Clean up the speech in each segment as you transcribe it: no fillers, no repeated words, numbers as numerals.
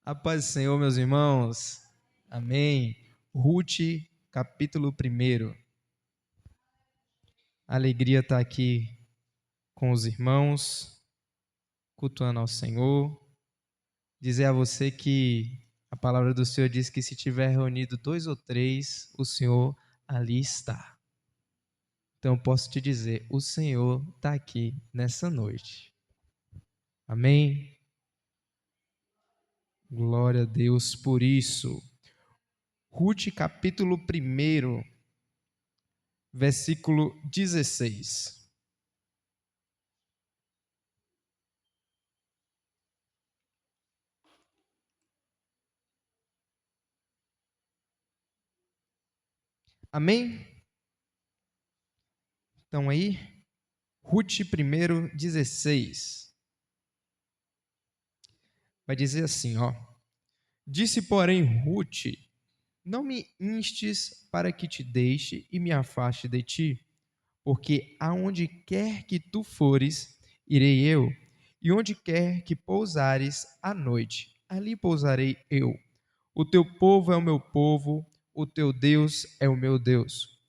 A paz do Senhor, meus irmãos. Amém. Ruth, capítulo 1. Alegria estar aqui com os irmãos, cultuando ao Senhor. Dizer a você que a palavra do Senhor diz que se tiver reunido 2 ou 3, o Senhor ali está. Então eu posso te dizer, o Senhor está aqui nessa noite. Amém. Glória a Deus por isso. Ruth, capítulo 1, versículo 16. Amém? Então aí, Ruth 1:16. Vai dizer assim, ó. Disse, porém, Ruth: não me instes para que te deixe e me afaste de ti, porque aonde quer que tu fores, irei eu, e onde quer que pousares à noite, ali pousarei eu. O teu povo é o meu povo, o teu Deus é o meu Deus.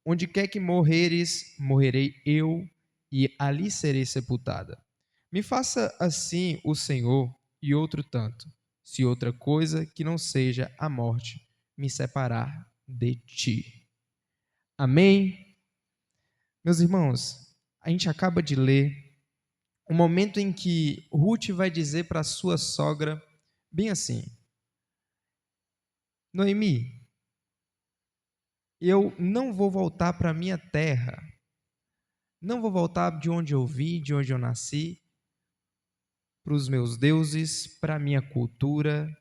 Onde quer que morreres, morrerei eu, e ali serei sepultada. Me faça assim o Senhor, e outro tanto, se outra coisa que não seja a morte me separar de ti. Amém? Meus irmãos, a gente acaba de ler o momento em que Ruth vai dizer para sua sogra, bem assim: Noemi, eu não vou voltar para minha terra, não vou voltar de onde eu vim, de onde eu nasci, para os meus deuses, para a minha cultura,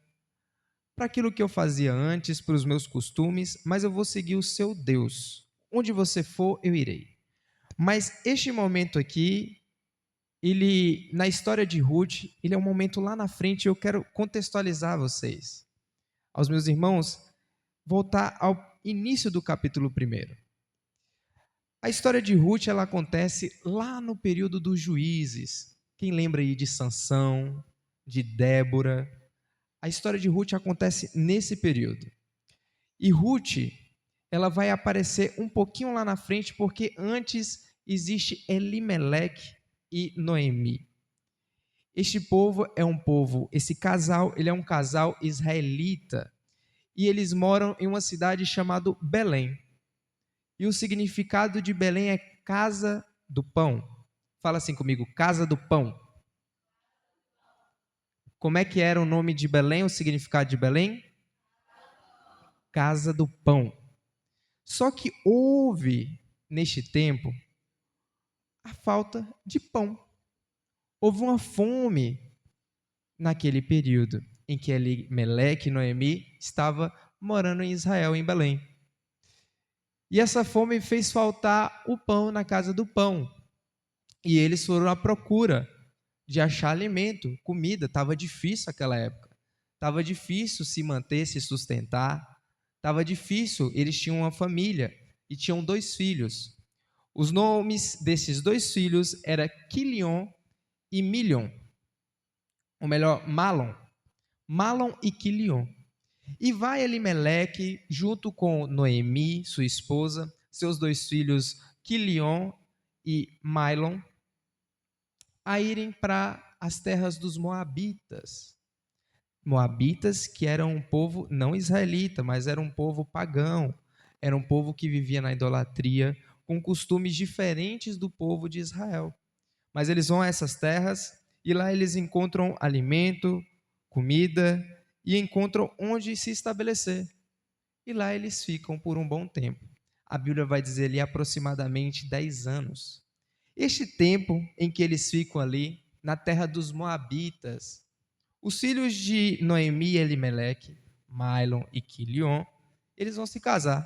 para aquilo que eu fazia antes, para os meus costumes, mas eu vou seguir o seu Deus. Onde você for, eu irei. Mas este momento aqui, ele, na história de Ruth, ele é um momento lá na frente, eu quero contextualizar vocês, aos meus irmãos, voltar ao início do capítulo 1. A história de Ruth, ela acontece lá no período dos juízes. Quem lembra aí de Sansão, de Débora? A história de Ruth acontece nesse período. E Ruth, ela vai aparecer um pouquinho lá na frente, porque antes existe Elimeleque e Noemi. Este povo é um povo, esse casal, ele é um casal israelita, e eles moram em uma cidade chamada Belém. E o significado de Belém é casa do pão. Fala assim comigo, casa do pão. Como é que era o nome de Belém, o significado de Belém? Casa do pão. Só que houve, neste tempo, a falta de pão. Houve uma fome naquele período em que Elimeleque e Noemi estava morando em Israel, em Belém. E essa fome fez faltar o pão na casa do pão. E eles foram à procura de achar alimento, comida. Estava difícil naquela época. Estava difícil se manter, se sustentar. Estava difícil. Eles tinham uma família e tinham 2 filhos. Os nomes desses 2 filhos eram Quilion e Milion. Ou melhor, Malom. Malom e Quilion. E vai Elimeleque, junto com Noemi, sua esposa, seus 2 filhos, Quilion e Mailon, a irem para as terras dos Moabitas. Moabitas que eram um povo não israelita, mas era um povo pagão, era um povo que vivia na idolatria, com costumes diferentes do povo de Israel. Mas eles vão a essas terras e lá eles encontram alimento, comida e encontram onde se estabelecer. E lá eles ficam por um bom tempo. A Bíblia vai dizer ali aproximadamente 10 anos. Este tempo em que eles ficam ali, na terra dos Moabitas, os filhos de Noemi e Elimeleque, Mailon e Quilion, eles vão se casar.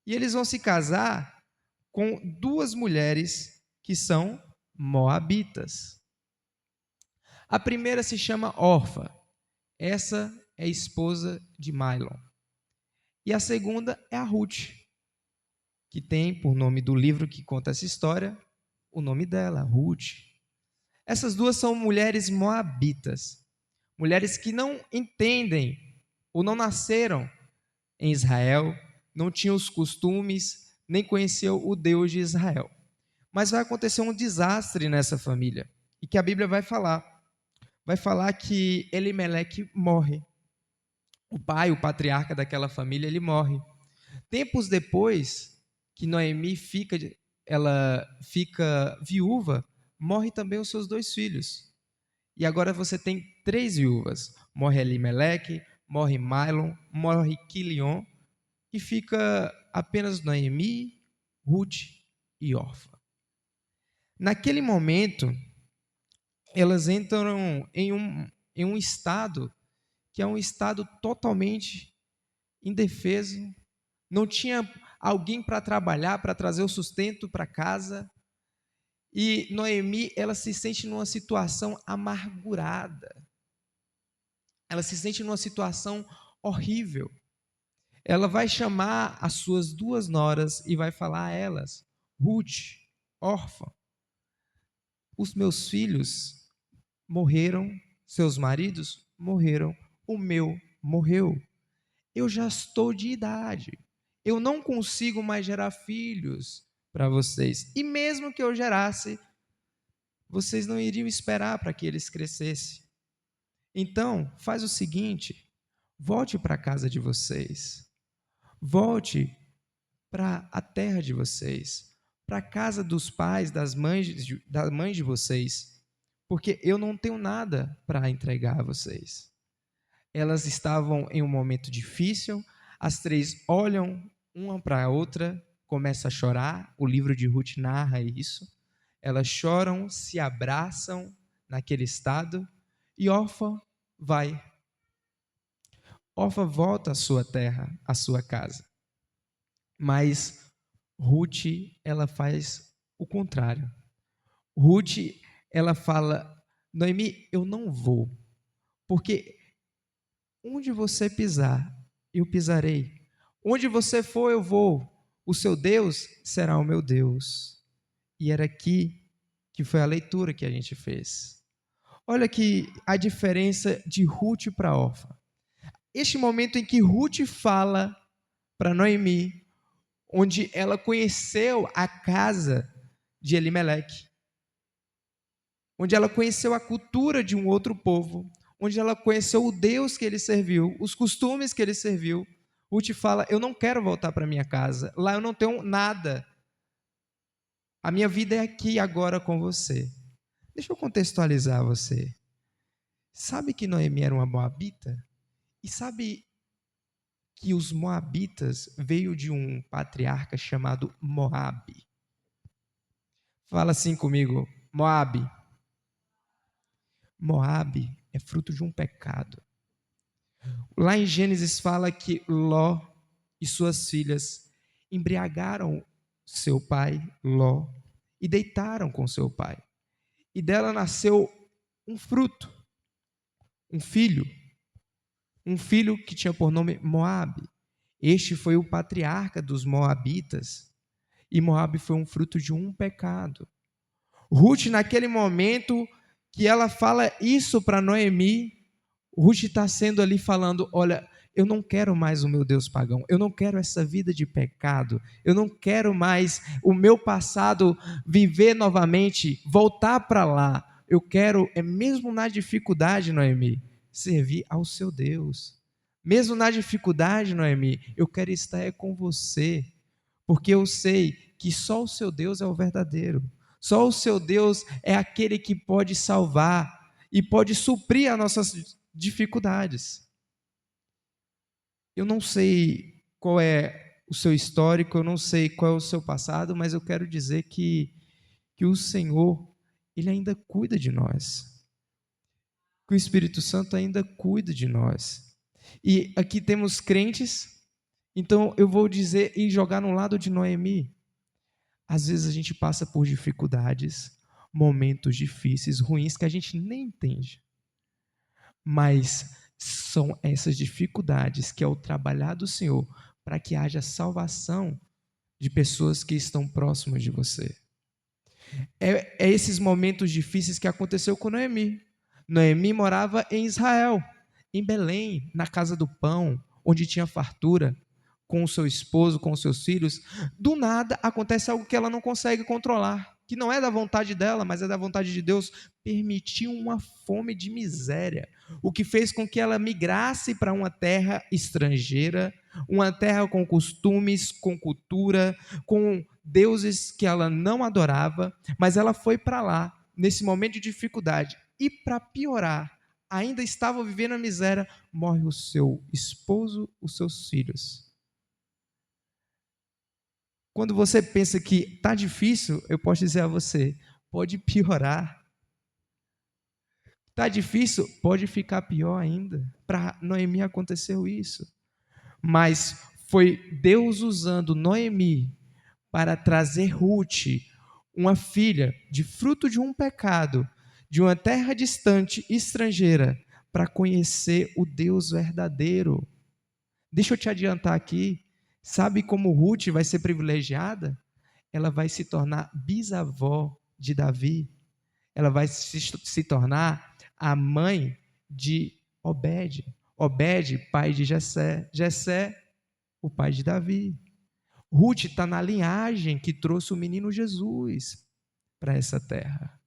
E eles vão se casar com 2 mulheres que são moabitas. A primeira se chama Orfa. Essa é a esposa de Mailon. E a segunda é a Ruth, que tem, por nome do livro que conta essa história, o nome dela, Ruth. Essas 2 são mulheres moabitas. mulheres que não entendem ou não nasceram em Israel, não tinham os costumes, nem conheciam o Deus de Israel. Mas vai acontecer um desastre nessa família, e que a Bíblia vai falar. Vai falar que Elimeleque morre. O pai, o patriarca daquela família, ele morre. Tempos depois que Noemi ela fica viúva, morre também os seus 2 filhos. E agora você tem 3 viúvas. Morre Elimeleque, morre Mailon, morre Quilion, e fica apenas Noemi, Ruth e Orfa. Naquele momento, elas entram em um estado que é um estado totalmente indefeso, não tinha alguém para trabalhar, para trazer o sustento para casa, e Noemi, ela se sente numa situação amargurada, ela se sente numa situação horrível. Ela vai chamar as suas 2 noras e vai falar a elas: Ruth, Orfa, os meus filhos morreram, seus maridos morreram, o meu morreu. Eu já estou de idade. Eu não consigo mais gerar filhos para vocês. E mesmo que eu gerasse, vocês não iriam esperar para que eles crescessem. Então, faz o seguinte: volte para a casa de vocês. Volte para a terra de vocês, para a casa dos pais, das mães de vocês, porque eu não tenho nada para entregar a vocês. Elas estavam em um momento difícil, as 3 olham uma para a outra, começam a chorar, o livro de Ruth narra isso, elas choram, se abraçam naquele estado, e Orfa vai. Orfa volta à sua terra, à sua casa. Mas Ruth, ela faz o contrário. Ruth, ela fala: Noemi, eu não vou, porque onde você pisar, eu pisarei. Onde você for, eu vou. O seu Deus será o meu Deus. E era aqui que foi a leitura que a gente fez. Olha aqui a diferença de Ruth para Orfa. Este momento em que Ruth fala para Noemi, onde ela conheceu a casa de Elimeleque, onde ela conheceu a cultura de um outro povo, onde ela conheceu o Deus que ele serviu, os costumes que ele serviu. Ruth fala: eu não quero voltar para minha casa, lá eu não tenho nada, a minha vida é aqui agora com você. Deixa eu contextualizar você. Sabe que Noemi era uma moabita? E sabe que os moabitas veio de um patriarca chamado Moabe? Fala assim comigo: Moabe. Moabe é fruto de um pecado. Lá em Gênesis fala que Ló e suas filhas embriagaram seu pai, Ló, e deitaram com seu pai. E dela nasceu um fruto, um filho que tinha por nome Moabe. Este foi o patriarca dos moabitas, e Moabe foi um fruto de um pecado. Ruth, naquele momento que ela fala isso para Noemi, Ruth está sendo ali falando: olha, eu não quero mais o meu Deus pagão, eu não quero essa vida de pecado, eu não quero mais o meu passado viver novamente, voltar para lá. Eu quero, mesmo na dificuldade, Noemi, servir ao seu Deus. Mesmo na dificuldade, Noemi, eu quero estar com você, porque eu sei que só o seu Deus é o verdadeiro. Só o seu Deus é aquele que pode salvar e pode suprir as nossas dificuldades. Eu não sei qual é o seu histórico, eu não sei qual é o seu passado, mas eu quero dizer que o Senhor, Ele ainda cuida de nós. Que o Espírito Santo ainda cuida de nós. E aqui temos crentes, então eu vou dizer e jogar no lado de Noemi. Às vezes a gente passa por dificuldades, momentos difíceis, ruins, que a gente nem entende. Mas são essas dificuldades que é o trabalhar do Senhor para que haja salvação de pessoas que estão próximas de você. É esses momentos difíceis que aconteceu com Noemi. Noemi morava em Israel, em Belém, na casa do pão, onde tinha fartura, com o seu esposo, com os seus filhos. Do nada acontece algo que ela não consegue controlar, que não é da vontade dela, mas é da vontade de Deus. Permitiu uma fome de miséria, o que fez com que ela migrasse para uma terra estrangeira, uma terra com costumes, com cultura, com deuses que ela não adorava, mas ela foi para lá, nesse momento de dificuldade. E para piorar, ainda estava vivendo a miséria, morre o seu esposo, os seus filhos. Quando você pensa que está difícil, eu posso dizer a você, pode piorar. Está difícil, pode ficar pior ainda. Para Noemi aconteceu isso. Mas foi Deus usando Noemi para trazer Ruth, uma filha de fruto de um pecado, de uma terra distante, estrangeira, para conhecer o Deus verdadeiro. Deixa eu te adiantar aqui. Sabe como Ruth vai ser privilegiada? Ela vai se tornar bisavó de Davi. Ela vai se tornar a mãe de Obed. Obed, pai de Jessé. Jessé, o pai de Davi. Ruth está na linhagem que trouxe o menino Jesus para essa terra.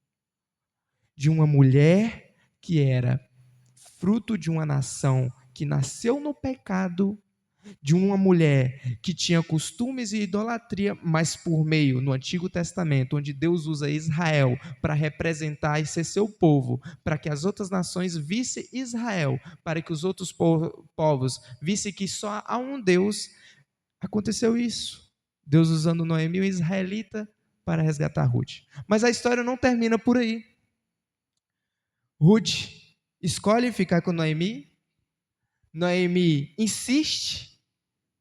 De uma mulher que era fruto de uma nação que nasceu no pecado, de uma mulher que tinha costumes e idolatria, mas por meio, no Antigo Testamento, onde Deus usa Israel para representar e ser seu povo, para que as outras nações vissem Israel, para que os outros povos vissem que só há um Deus, aconteceu isso. Deus usando Noemi, o israelita, para resgatar Ruth. Mas a história não termina por aí. Ruth escolhe ficar com Noemi. Noemi insiste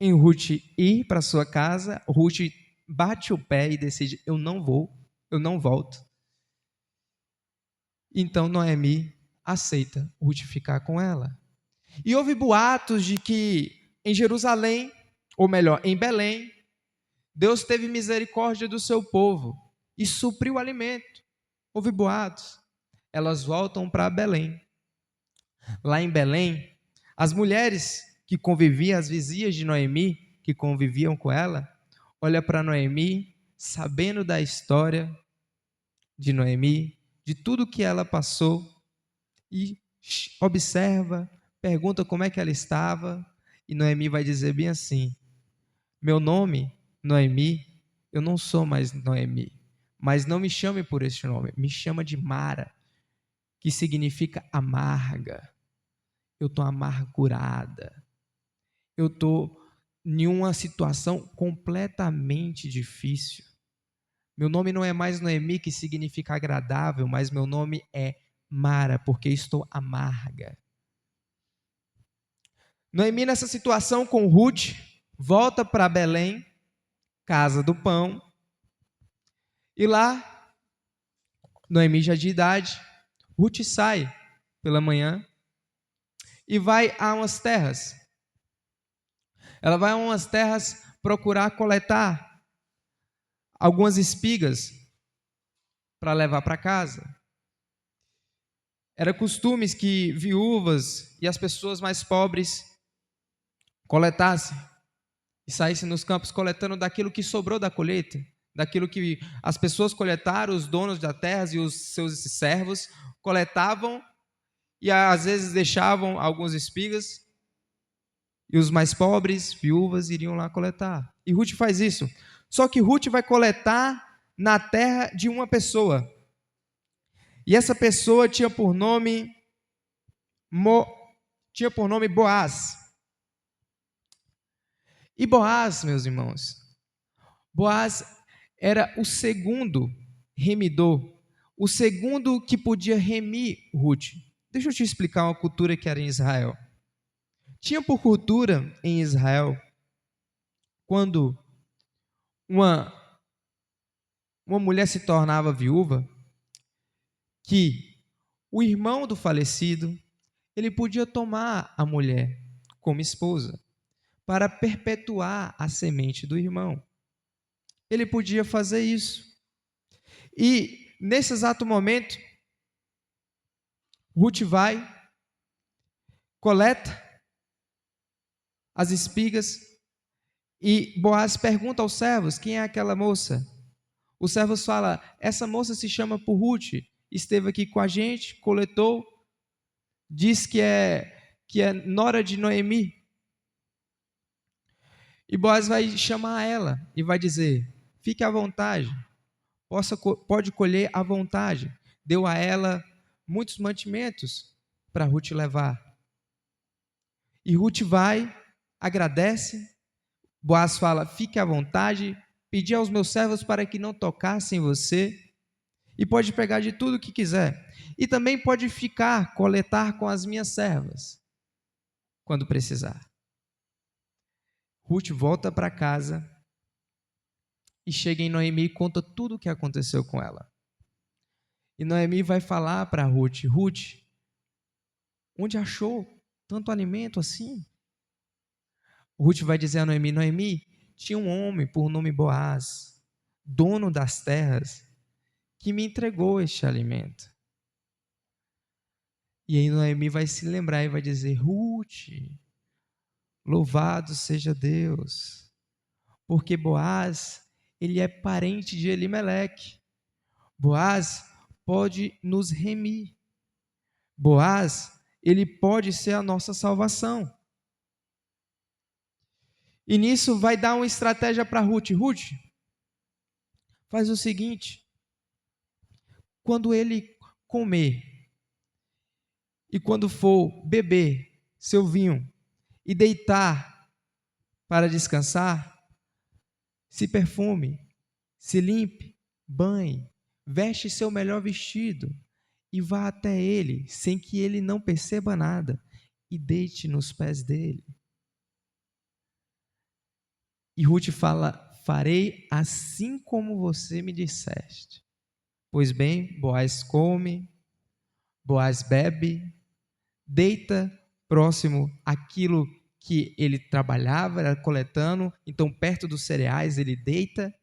em Ruth ir para sua casa. Ruth bate o pé e decide: eu não vou, eu não volto. Então Noemi aceita Ruth ficar com ela. E houve boatos de que em Jerusalém, ou melhor, em Belém, Deus teve misericórdia do seu povo e supriu o alimento. Houve boatos. Elas voltam para Belém. Lá em Belém, as mulheres que conviviam, as vizinhas de Noemi, que conviviam com ela, olha para Noemi, sabendo da história de Noemi, de tudo que ela passou, e observa, pergunta como é que ela estava, e Noemi vai dizer bem assim: meu nome, Noemi, eu não sou mais Noemi, mas não me chame por este nome, me chama de Mara, que significa amarga. Eu estou amargurada, eu estou em uma situação completamente difícil. Meu nome não é mais Noemi, que significa agradável, mas meu nome é Mara, porque estou amarga. Noemi, nessa situação com Ruth, volta para Belém, casa do pão, e lá, Noemi já de idade, Ruth sai pela manhã e vai a umas terras. Ela vai a umas terras procurar coletar algumas espigas para levar para casa. Era costume que viúvas e as pessoas mais pobres coletassem e saíssem nos campos coletando daquilo que sobrou da colheita, daquilo que as pessoas coletaram, os donos da terra e os seus servos coletavam e às vezes deixavam algumas espigas e os mais pobres, viúvas, iriam lá coletar. E Ruth faz isso. Só que Ruth vai coletar na terra de uma pessoa. E essa pessoa tinha por nome Boaz. E Boaz, meus irmãos, Boaz era o segundo remidor, o segundo que podia remir Ruth. Deixa eu te explicar uma cultura que era em Israel. Tinha por cultura em Israel, quando uma mulher se tornava viúva, que o irmão do falecido, ele podia tomar a mulher como esposa, para perpetuar a semente do irmão. Ele podia fazer isso. E, nesse exato momento, Ruth vai, coleta as espigas e Boaz pergunta aos servos: quem é aquela moça? Os servos falam: essa moça se chama por Ruth, esteve aqui com a gente, coletou, diz que é nora de Noemi. E Boaz vai chamar ela e vai dizer: fique à vontade, pode colher à vontade. Deu a ela muitos mantimentos para Ruth levar. E Ruth vai, agradece. Boaz fala: fique à vontade, pedi aos meus servos para que não tocassem você, e pode pegar de tudo que quiser. E também pode ficar, coletar com as minhas servas, quando precisar. Ruth volta para casa e chega em Noemi e conta tudo o que aconteceu com ela. E Noemi vai falar para Ruth: Ruth, onde achou tanto alimento assim? Ruth vai dizer a Noemi: Noemi, tinha um homem por nome Boaz, dono das terras, que me entregou este alimento. E aí Noemi vai se lembrar e vai dizer: Ruth, louvado seja Deus, porque Boaz, ele é parente de Elimeleque. Boaz pode nos remir. Boaz, ele pode ser a nossa salvação. E nisso vai dar uma estratégia para Ruth. Ruth, faz o seguinte: quando ele comer e quando for beber seu vinho e deitar para descansar, se perfume, se limpe, banhe, veste seu melhor vestido e vá até ele, sem que ele não perceba nada, e deite nos pés dele. E Ruth fala: farei assim como você me disseste. Pois bem, Boaz come, Boaz bebe, deita próximo àquilo que ele trabalhava, era coletando, então perto dos cereais ele deita,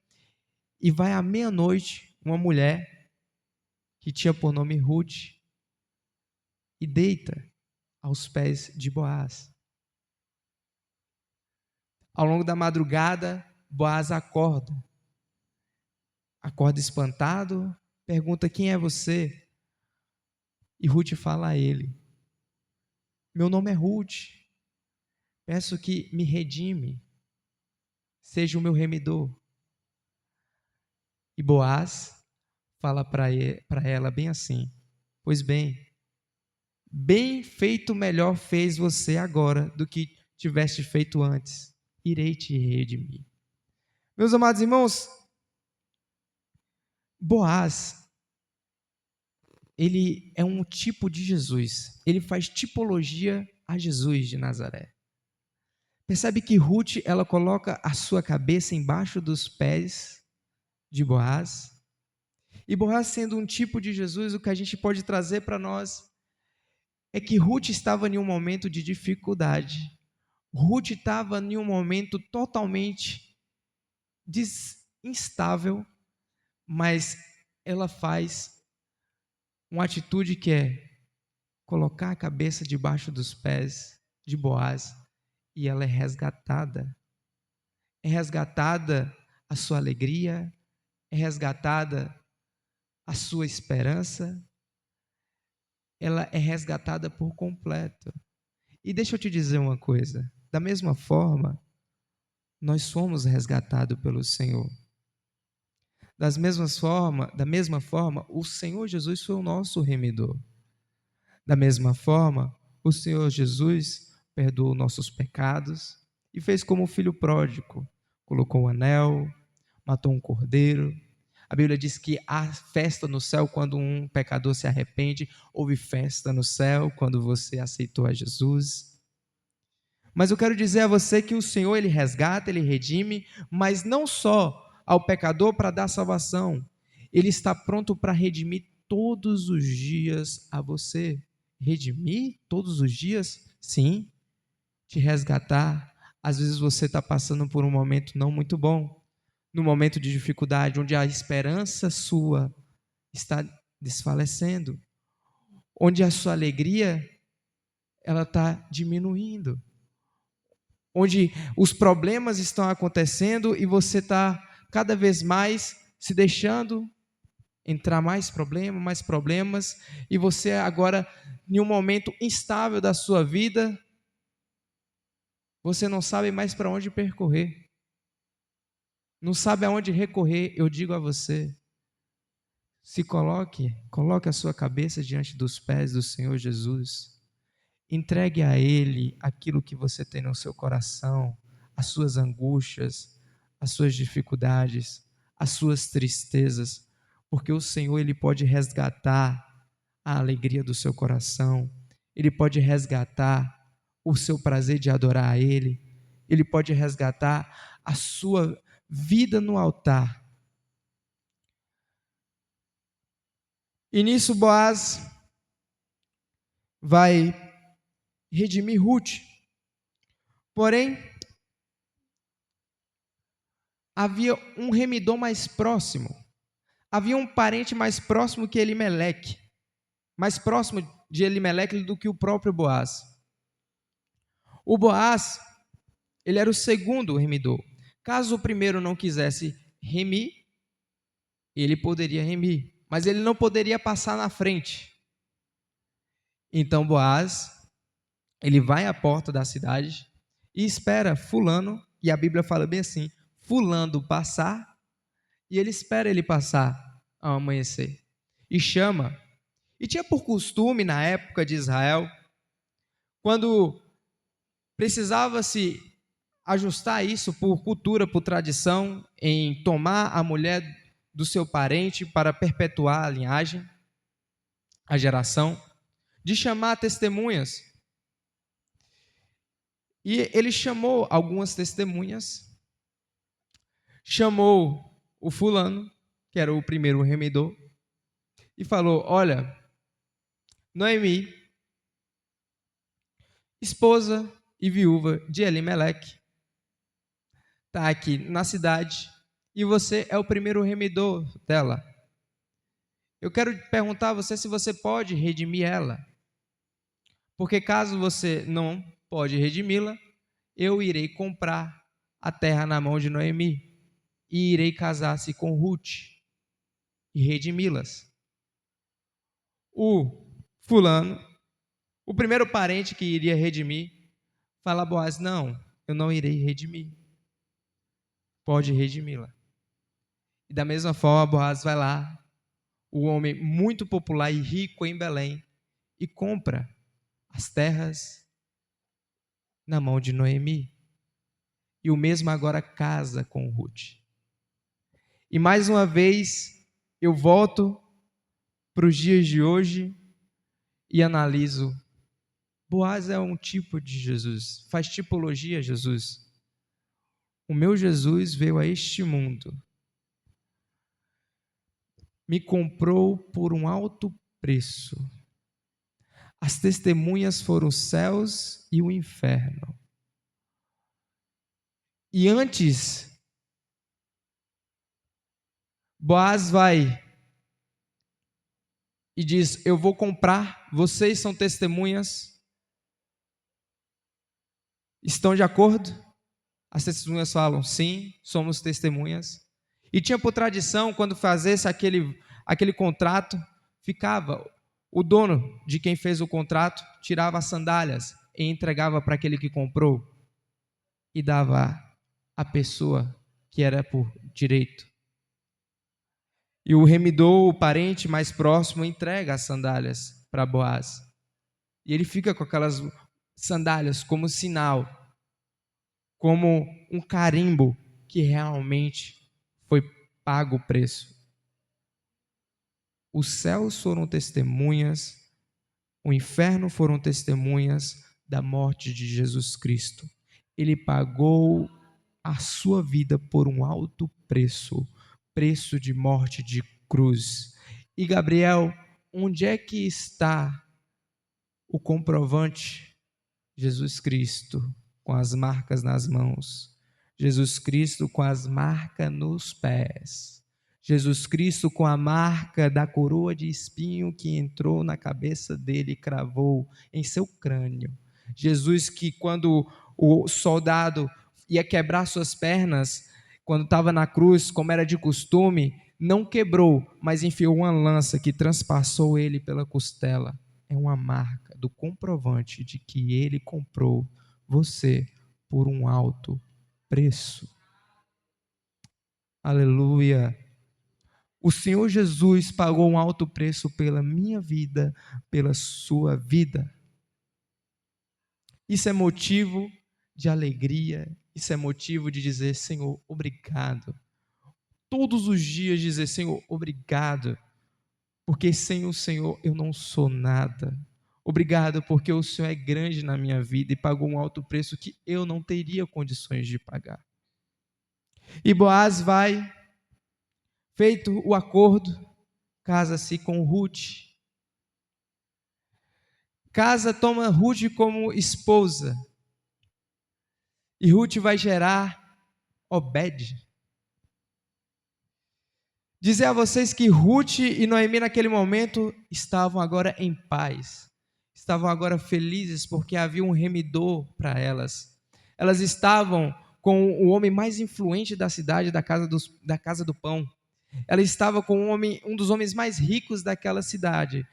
e vai à meia-noite uma mulher que tinha por nome Ruth e deita aos pés de Boaz. Ao longo da madrugada, Boaz acorda espantado, pergunta: quem é você? E Ruth fala a ele: meu nome é Ruth, peço que me redime, seja o meu remidor. E Boaz fala para ela bem assim: pois bem, bem feito, melhor fez você agora do que tiveste feito antes, irei te redimir. Meus amados irmãos, Boaz, ele é um tipo de Jesus, ele faz tipologia a Jesus de Nazaré. Percebe que Ruth, ela coloca a sua cabeça embaixo dos pés de Boaz, e Boaz sendo um tipo de Jesus, o que a gente pode trazer para nós é que Ruth estava em um momento de dificuldade, Ruth estava em um momento totalmente instável, mas ela faz uma atitude que é colocar a cabeça debaixo dos pés de Boaz, e ela é resgatada. É resgatada a sua alegria, é resgatada a sua esperança, ela é resgatada por completo. E deixa eu te dizer uma coisa: da mesma forma, nós somos resgatados pelo Senhor. Da mesma forma, o Senhor Jesus foi o nosso remidor. Da mesma forma, o Senhor Jesus perdoou nossos pecados e fez como o filho pródigo, colocou um anel, matou um cordeiro. A Bíblia diz que há festa no céu quando um pecador se arrepende, houve festa no céu quando você aceitou a Jesus. Mas eu quero dizer a você que o Senhor, ele resgata, ele redime, mas não só ao pecador para dar salvação, ele está pronto para redimir todos os dias a você. Redimir todos os dias? Sim, te resgatar. Às vezes você está passando por um momento não muito bom, num momento de dificuldade, onde a esperança sua está desfalecendo, onde a sua alegria ela está diminuindo, onde os problemas estão acontecendo e você está cada vez mais se deixando entrar mais problemas, e você agora, em um momento instável da sua vida, você não sabe mais para onde percorrer, não sabe aonde recorrer. Eu digo a você, coloque a sua cabeça diante dos pés do Senhor Jesus, entregue a Ele aquilo que você tem no seu coração, as suas angústias, as suas dificuldades, as suas tristezas, porque o Senhor, Ele pode resgatar a alegria do seu coração, Ele pode resgatar o seu prazer de adorar a Ele, Ele pode resgatar a sua vida no altar. E nisso Boaz vai redimir Ruth. Porém, havia um remidor mais próximo, havia um parente mais próximo que Elimeleque, mais próximo de Elimeleque do que o próprio Boaz. O Boaz, ele era o segundo remidor. Caso o primeiro não quisesse remir, ele poderia remir, mas ele não poderia passar na frente. Então Boaz, ele vai à porta da cidade e espera fulano, e a Bíblia fala bem assim, fulano passar, e ele espera ele passar ao amanhecer, e chama. E tinha por costume, na época de Israel, quando precisava-se ajustar isso por cultura, por tradição, em tomar a mulher do seu parente para perpetuar a linhagem, a geração, de chamar testemunhas. E ele chamou algumas testemunhas, chamou o fulano, que era o primeiro remidor, e falou: olha, Noemi, esposa e viúva de Elimeleque, está aqui na cidade e você é o primeiro remidor dela. Eu quero perguntar a você se você pode redimir ela, porque caso você não pode redimi-la, eu irei comprar a terra na mão de Noemi e irei casar-se com Ruth e redimi-las. O fulano, o primeiro parente que iria redimir, fala a Boaz: não, eu não irei redimir. Pode redimi-la. E da mesma forma, Boaz vai lá, o homem muito popular e rico em Belém, e compra as terras na mão de Noemi. E o mesmo agora casa com Ruth. E mais uma vez, eu volto para os dias de hoje e analiso. Boaz é um tipo de Jesus, faz tipologia a Jesus. O meu Jesus veio a este mundo, me comprou por um alto preço. As testemunhas foram os céus e o inferno. E antes, Boaz vai e diz: eu vou comprar, vocês são testemunhas, estão de acordo? As testemunhas falam: sim, somos testemunhas. E tinha por tradição, quando fazesse aquele contrato, ficava o dono de quem fez o contrato, tirava as sandálias e entregava para aquele que comprou e dava à pessoa que era por direito. E o remidor, o parente mais próximo, entrega as sandálias para Boaz. E ele fica com aquelas sandálias como sinal, como um carimbo que realmente foi pago o preço. Os céus foram testemunhas, o inferno foram testemunhas da morte de Jesus Cristo. Ele pagou a sua vida por um alto preço, preço de morte de cruz. E Gabriel, onde é que está o comprovante? Jesus Cristo com as marcas nas mãos, Jesus Cristo com as marcas nos pés, Jesus Cristo com a marca da coroa de espinho que entrou na cabeça dele e cravou em seu crânio. Jesus que quando o soldado ia quebrar suas pernas, quando estava na cruz, como era de costume, não quebrou, mas enfiou uma lança que transpassou ele pela costela. É uma marca do comprovante de que ele comprou você por um alto preço. Aleluia! O Senhor Jesus pagou um alto preço pela minha vida, pela sua vida. Isso é motivo de alegria, isso é motivo de dizer, Senhor, obrigado. Todos os dias dizer, Senhor, obrigado, porque sem o Senhor eu não sou nada. Obrigado porque o Senhor é grande na minha vida e pagou um alto preço que eu não teria condições de pagar. E Boaz vai, feito o acordo, casa-se com Ruth. Toma Ruth como esposa. E Ruth vai gerar Obed. Dizer a vocês que Ruth e Noemi naquele momento estavam agora em paz. Estavam agora felizes porque havia um remidor para elas. Elas estavam com o homem mais influente da cidade, da casa do pão. Ela estava com um dos homens mais ricos daquela cidade,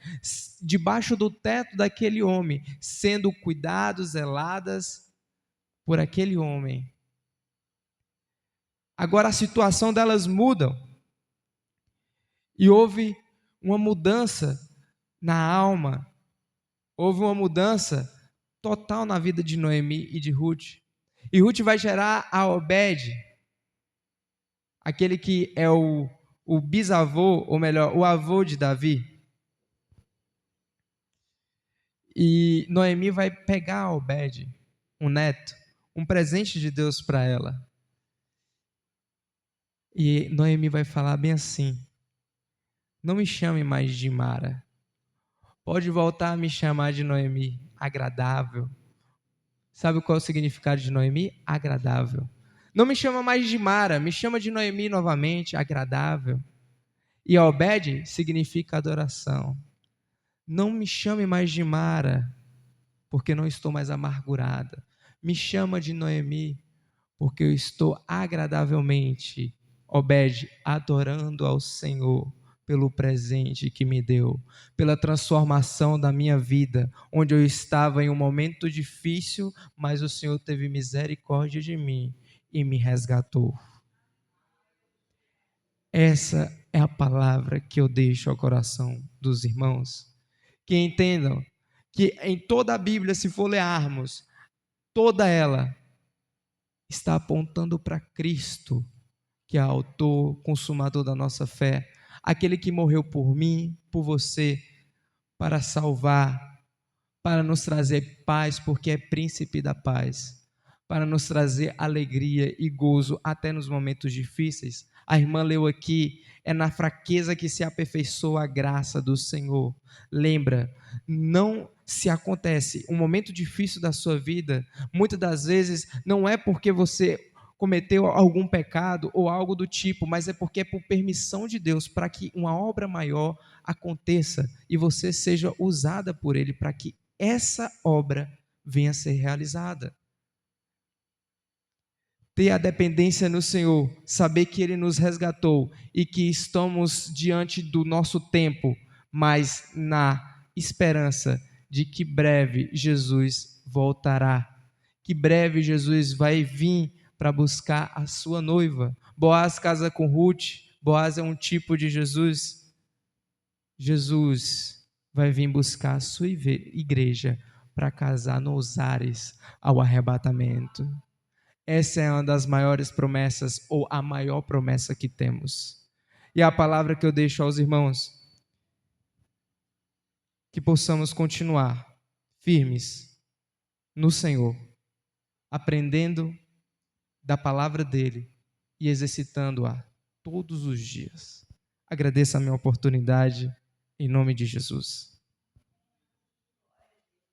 debaixo do teto daquele homem, sendo cuidados, zeladas por aquele homem. Agora a situação delas muda e houve uma mudança na alma, houve uma mudança total na vida de Noemi e de Ruth. E Ruth vai gerar a Obed, aquele que é o bisavô, ou melhor, o avô de Davi. E Noemi vai pegar a Obed, um neto, um presente de Deus para ela. E Noemi vai falar bem assim: não me chame mais de Mara, pode voltar a me chamar de Noemi, agradável. Sabe qual é o significado de Noemi? Agradável. Não me chama mais de Mara, me chama de Noemi novamente, agradável. E Obed significa adoração. Não me chame mais de Mara, porque não estou mais amargurada. Me chama de Noemi, porque eu estou agradavelmente, Obed, adorando ao Senhor pelo presente que me deu, pela transformação da minha vida, onde eu estava em um momento difícil, mas o Senhor teve misericórdia de mim e me resgatou. Essa é a palavra que eu deixo ao coração dos irmãos, que entendam que em toda a Bíblia, se for lermos, toda ela está apontando para Cristo, que é autor, consumador da nossa fé, aquele que morreu por mim, por você, para salvar, para nos trazer paz, porque é príncipe da paz, para nos trazer alegria e gozo até nos momentos difíceis. A irmã leu aqui, é na fraqueza que se aperfeiçoa a graça do Senhor. Lembra, não se acontece um momento difícil da sua vida, muitas das vezes não é porque você cometeu algum pecado ou algo do tipo, mas é porque é por permissão de Deus, para que uma obra maior aconteça e você seja usada por Ele, para que essa obra venha a ser realizada. Ter a dependência no Senhor, saber que Ele nos resgatou e que estamos diante do nosso tempo, mas na esperança de que breve Jesus voltará, que breve Jesus vai vir para buscar a sua noiva. Boaz casa com Ruth, Boaz é um tipo de Jesus. Jesus vai vir buscar a sua igreja para casar nos ares ao arrebatamento. Essa é uma das maiores promessas, ou a maior promessa que temos. E a palavra que eu deixo aos irmãos, que possamos continuar firmes no Senhor, aprendendo da palavra dele e exercitando-a todos os dias. Agradeço a minha oportunidade, em nome de Jesus.